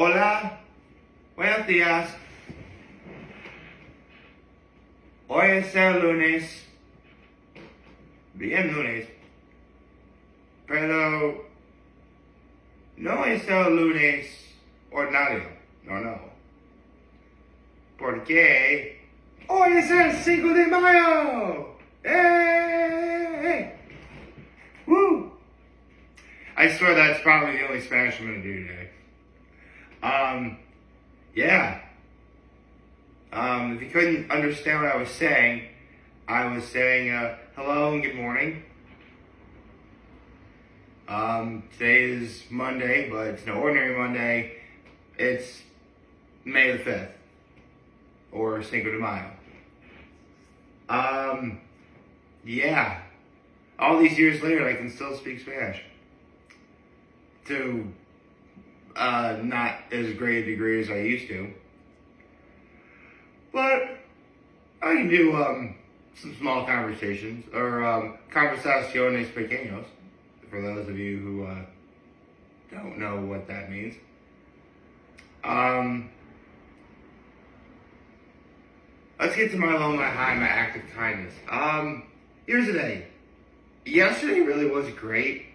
Hola, buenos días. Hoy es el lunes. Bien lunes. Pero no es el lunes ordinario. No. Porque hoy es el 5 de mayo. ¡Hey! Woo! I swear that's probably the only Spanish I'm going to do today. Yeah. If you couldn't understand what I was saying hello and good morning. Today is Monday, but it's no ordinary Monday. It's May the 5th, or Cinco de Mayo. Yeah. All these years later, I can still speak Spanish. To not as great a degree as I used to. But I can do some small conversations, or conversaciones pequeños, for those of you who don't know what that means. Let's get to my low, my high, my act of kindness. Here's the thing. Yesterday really was great,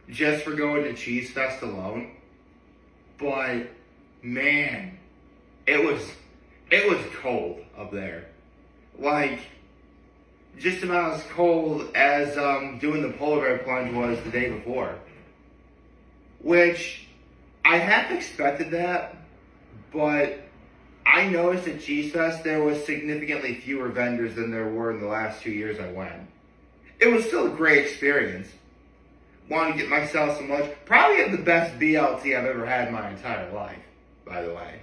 just for going to Cheesefest alone. But man, it was cold up there. Like, just about as cold as doing the polar bear plunge was the day before. Which, I half expected that, but I noticed at Cheesefest there was significantly fewer vendors than there were in the last 2 years I went. It was still a great experience. Wanted to get myself some lunch. Probably had the best BLT I've ever had in my entire life, by the way.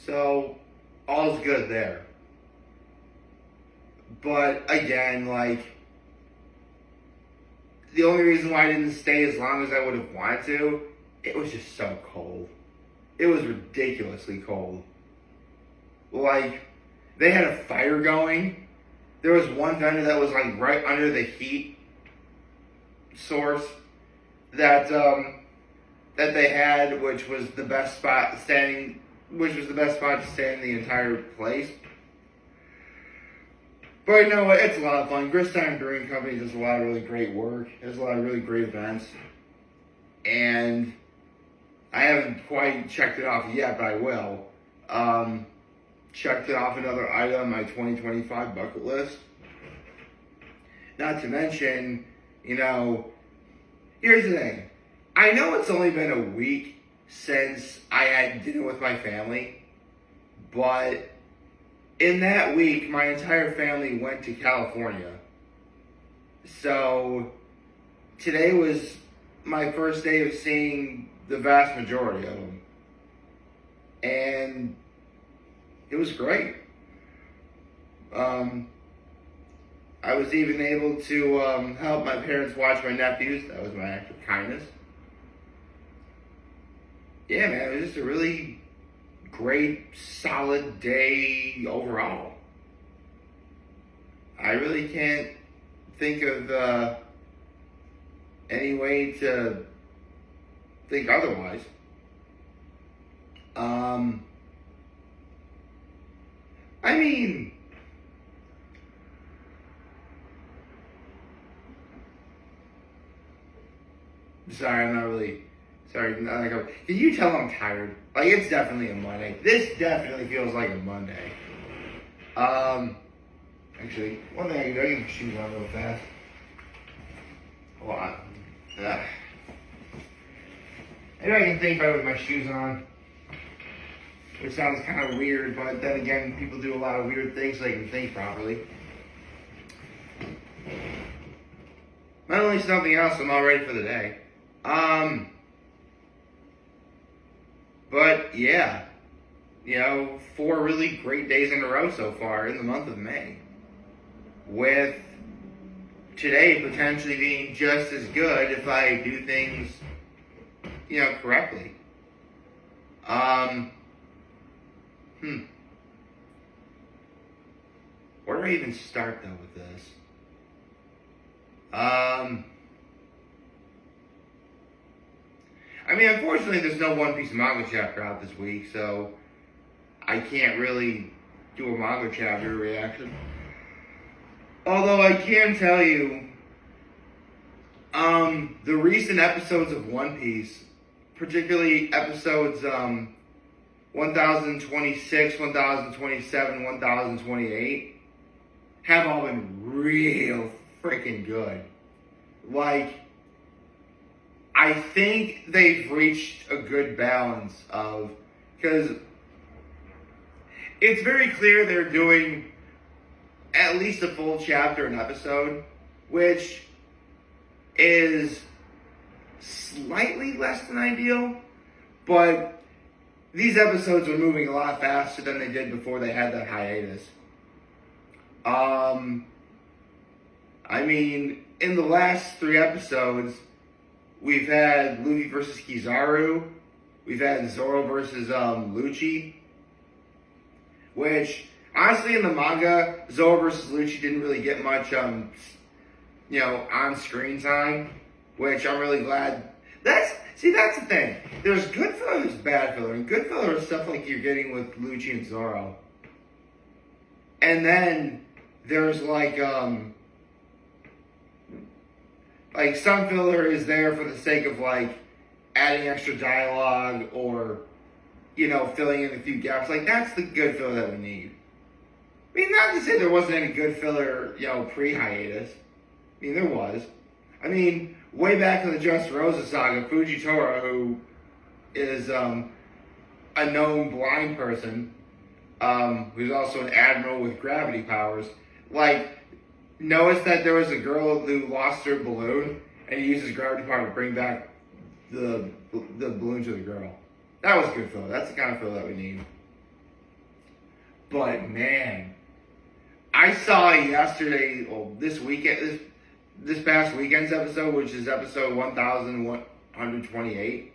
So, all's good there. But again, like, the only reason why I didn't stay as long as I would have wanted to, it was just so cold. It was ridiculously cold. Like, they had a fire going. There was one vendor that was like right under the heat source that they had, which was the best spot to stay in the entire place. But you know what? It's a lot of fun. Gristine Brewing Company does a lot of really great work. There's a lot of really great events. And I haven't quite checked it off yet, but I will. Checked it off another item on my 2025 bucket list. Not to mention, you know, here's the thing. I know it's only been a week since I had dinner with my family, but in that week, my entire family went to California. So today was my first day of seeing the vast majority of them. And it was great. I was even able to help my parents watch my nephews. That was my act of kindness. Yeah, man, it was just a really great, solid day overall. I really can't think of any way to think otherwise. I mean, can you tell I'm tired? Like, it's definitely a Monday. This definitely feels like a Monday. Actually, one thing I can do, I can get my shoes on real fast. Hold on. Maybe I can think better with my shoes on. Which sounds kind of weird, but then again, people do a lot of weird things so they can think properly. Not only something else, I'm all ready for the day. But yeah, you know, 4 really great days in a row so far in the month of May. With today potentially being just as good if I do things, you know, correctly. Where do I even start though with this? I mean, unfortunately, there's no One Piece manga chapter out this week, so I can't really do a manga chapter reaction. Although I can tell you, the recent episodes of One Piece, particularly episodes 1026, 1027, 1028, have all been real freaking good. Like, I think they've reached a good balance of, because it's very clear they're doing at least a full chapter an episode, which is slightly less than ideal, but these episodes are moving a lot faster than they did before they had that hiatus. I mean, in the last 3 episodes, we've had Luffy versus Kizaru, we've had Zoro versus Lucci, which, honestly, in the manga, Zoro versus Lucci didn't really get much, on-screen time, which I'm really glad. That's the thing. There's good filler, there's bad filler, and good filler is stuff like you're getting with Lucci and Zoro. And then there's some filler is there for the sake of adding extra dialogue or, filling in a few gaps. That's the good filler that we need. I mean, not to say there wasn't any good filler, pre-hiatus. I mean, there was. I mean, way back in the Just Rosa saga, Fujitora, who is a known blind person, who's also an admiral with gravity powers, noticed that there was a girl who lost her balloon, and he used his gravity power to bring back the balloon to the girl. That was good filler. That's the kind of filler that we need. But man, I saw yesterday, this weekend, this past weekend's episode, which is episode 1128,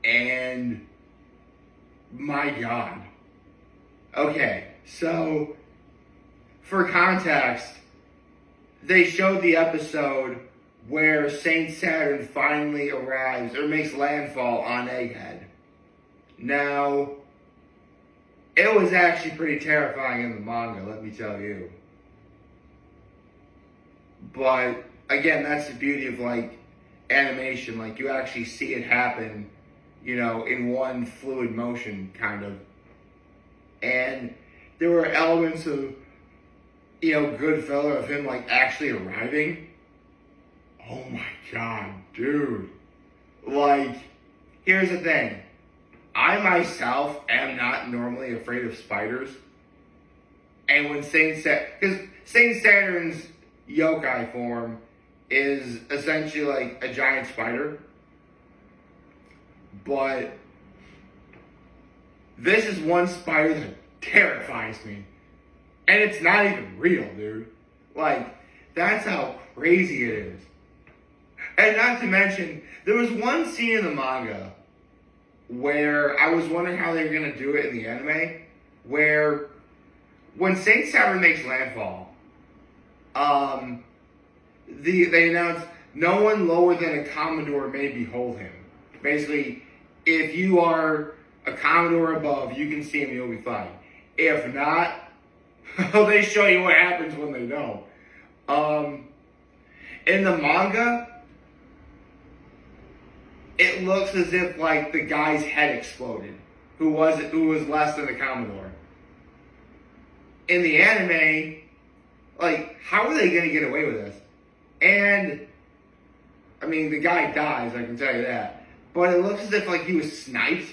and my God. Okay, so for context, they showed the episode where Saint Saturn finally arrives or makes landfall on Egghead. Now, it was actually pretty terrifying in the manga, let me tell you. But again, that's the beauty of animation. You actually see it happen, in one fluid motion, kind of. And there were elements of, good filler of him actually arriving. Oh my God, dude. Here's the thing. I myself am not normally afraid of spiders. And when because Saint Saturn's yokai form is essentially a giant spider. But this is one spider that terrifies me. And it's not even real, dude. That's how crazy it is. And not to mention, there was one scene in the manga where I was wondering how they were going to do it in the anime, where when Saint Saturn makes landfall, they announced no one lower than a Commodore may behold him. Basically, if you are a Commodore above, you can see him, you'll be fine. If not, they show you what happens when they don't. In the manga, it looks as if the guy's head exploded, who was less than a Commodore. In the anime, how are they going to get away with this? And I mean, the guy dies, I can tell you that. But it looks as if he was sniped,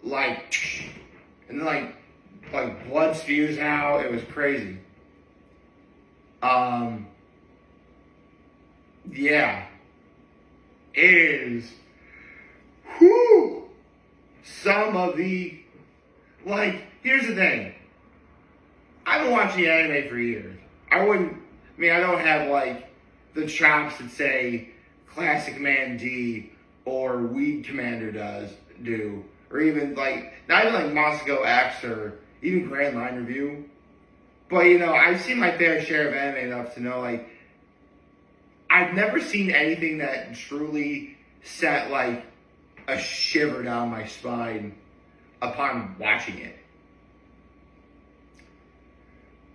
and then blood spews out. It was crazy. Yeah. It is, some of the, here's the thing. I've been watching anime for years. I don't have, the chops that say Classic Man D or Weed Commander do. Or even, not even Moscow X or even Grand Line Review. But, I've seen my fair share of anime enough to know, I've never seen anything that truly sent like a shiver down my spine upon watching it.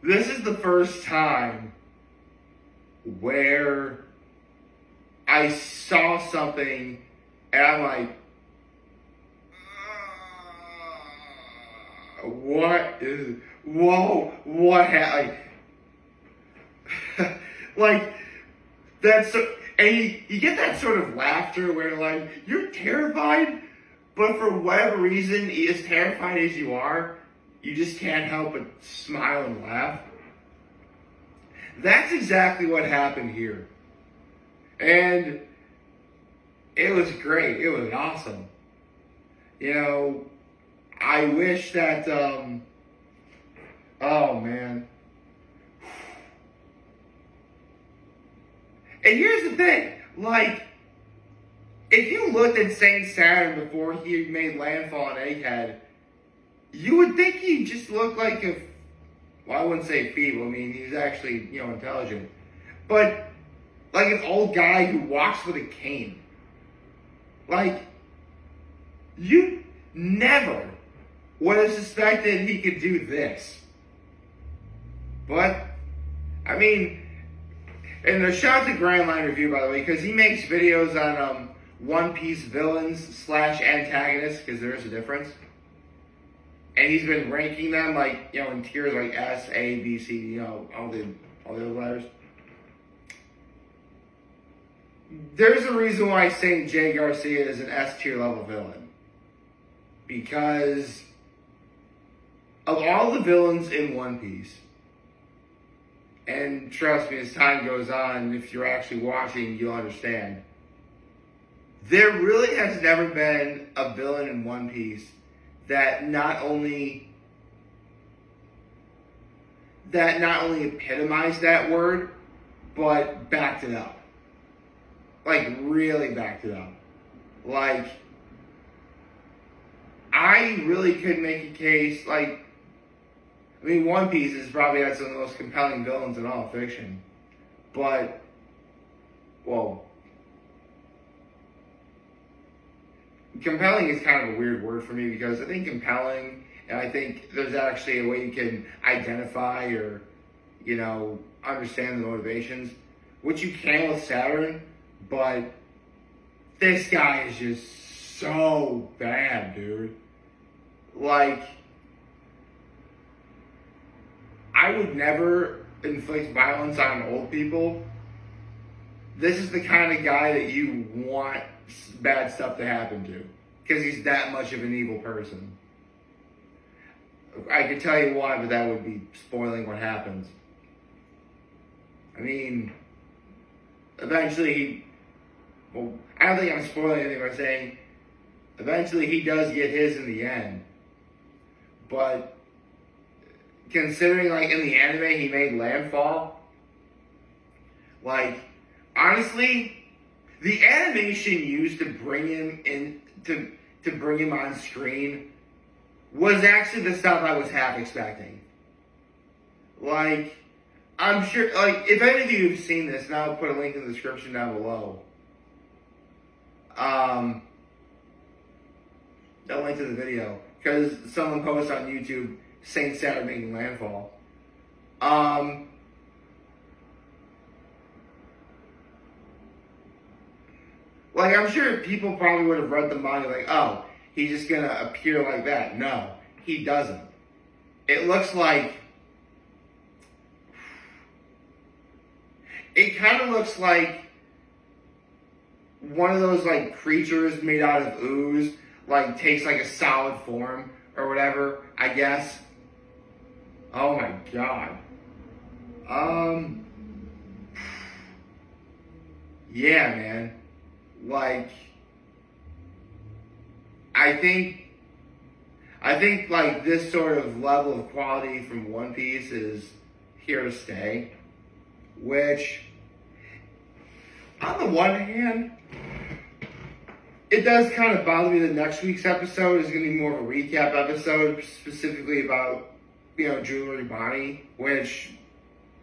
This is the first time where I saw something and I'm like, what happened? Like, that's, and you get that sort of laughter where, like, you're terrified, but for whatever reason, as terrified as you are, you just can't help but smile and laugh. That's exactly what happened here. And it was great. It was awesome. You know, I wish that, oh man. And here's the thing, like, if you looked at Saint Saturn before he made landfall on Egghead, you would think he just looked like a, well, I wouldn't say feeble, I mean, he's actually, you know, intelligent. But, like an old guy who walks with a cane. Like, you never would have suspected he could do this. But, I mean, and a shout out to Grand Line Review, by the way, because he makes videos on One Piece villains / antagonists, because there is a difference. And he's been ranking them, like, you know, in tiers like S, A, B, C, you know, all the other letters. There's a reason why Saint J. Garcia is an S tier level villain. Because of all the villains in One Piece, and trust me, as time goes on, if you're actually watching, you'll understand, there really has never been a villain in One Piece that not only epitomized that word, but backed it up. Like, really backed it up. Like, I really could make a case, like, I mean, One Piece is probably has some of the most compelling villains in all of fiction. But, well, compelling is kind of a weird word for me because I think compelling, and I think there's actually a way you can identify or, you know, understand the motivations, which you can with Saturn, but this guy is just so bad, dude. Like, I would never inflict violence on old people. This is the kind of guy that you want bad stuff to happen to, because he's that much of an evil person. I could tell you why, but that would be spoiling what happens. I mean, eventually, well, I don't think I'm spoiling anything by saying, eventually he does get his in the end. But considering, like, in the anime he made landfall, like, honestly, the animation used to bring him in, to bring him on screen was actually the stuff I was half expecting. Like, I'm sure, like, if any of you have seen this, and I'll put a link in the description down below, a link to the video, because someone posted on YouTube Saint Saturn making landfall. Like, I'm sure people probably would have read the manga like, oh, he's just gonna appear like that. No, he doesn't. It looks like, it kind of looks like one of those, like, creatures made out of ooze, like, takes, like, a solid form or whatever, I guess. Oh my god. Yeah, man. Like, I think, like, this sort of level of quality from One Piece is here to stay. Which, on the one hand, it does kind of bother me that next week's episode is going to be more of a recap episode, specifically about, you know, Jewelry Bonnie, which,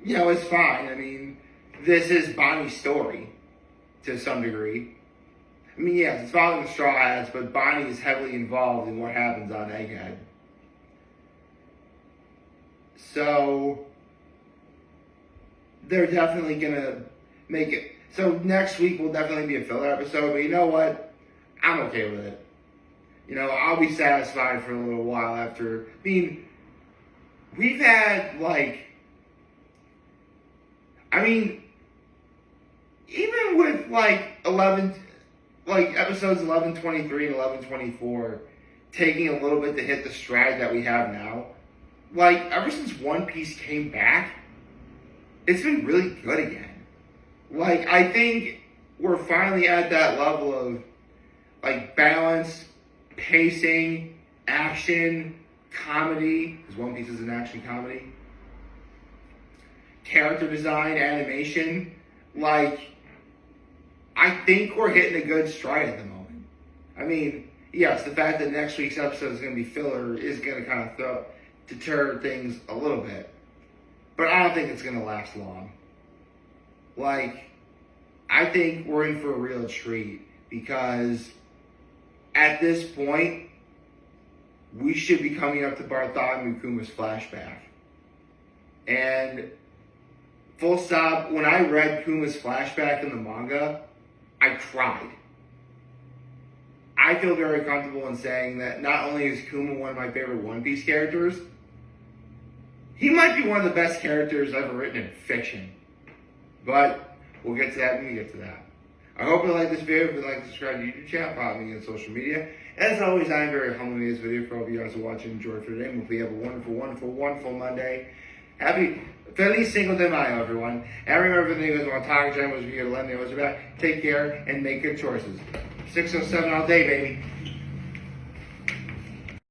you know, is fine. I mean, this is Bonnie's story to some degree. I mean, yes, it's following the Straw Hats, but Bonnie is heavily involved in what happens on Egghead. So, they're definitely going to make it. So, next week will definitely be a filler episode, but you know what? I'm okay with it. You know, I'll be satisfied for a little while after. I mean, we've had, even with, episodes 1123 and 1124 taking a little bit to hit the stride that we have now, ever since One Piece came back, it's been really good again. I think we're finally at that level of, balance, pacing, action, comedy, because One Piece is an action comedy, character design, animation. I think we're hitting a good stride at the moment. I mean, yes, the fact that next week's episode is going to be filler is going to kind of deter things a little bit. But I don't think it's going to last long. I think we're in for a real treat because at this point, we should be coming up to Bartholomew Kuma's flashback. And full stop, when I read Kuma's flashback in the manga, I cried. I feel very comfortable in saying that not only is Kuma one of my favorite One Piece characters, he might be one of the best characters ever written in fiction. But we'll get to that when we get to that. I hope you like this video. If you'd like to subscribe to the YouTube channel, follow me on social media. As always, I am very humble in this video for all of you guys who watch and enjoy for today. Hopefully you have a wonderful, wonderful, wonderful Monday. Feliz Cinco de Mayo, everyone. And remember, if you guys want to talk, channel was here to let me know what's about. Take care and make good choices. 607 all day, baby.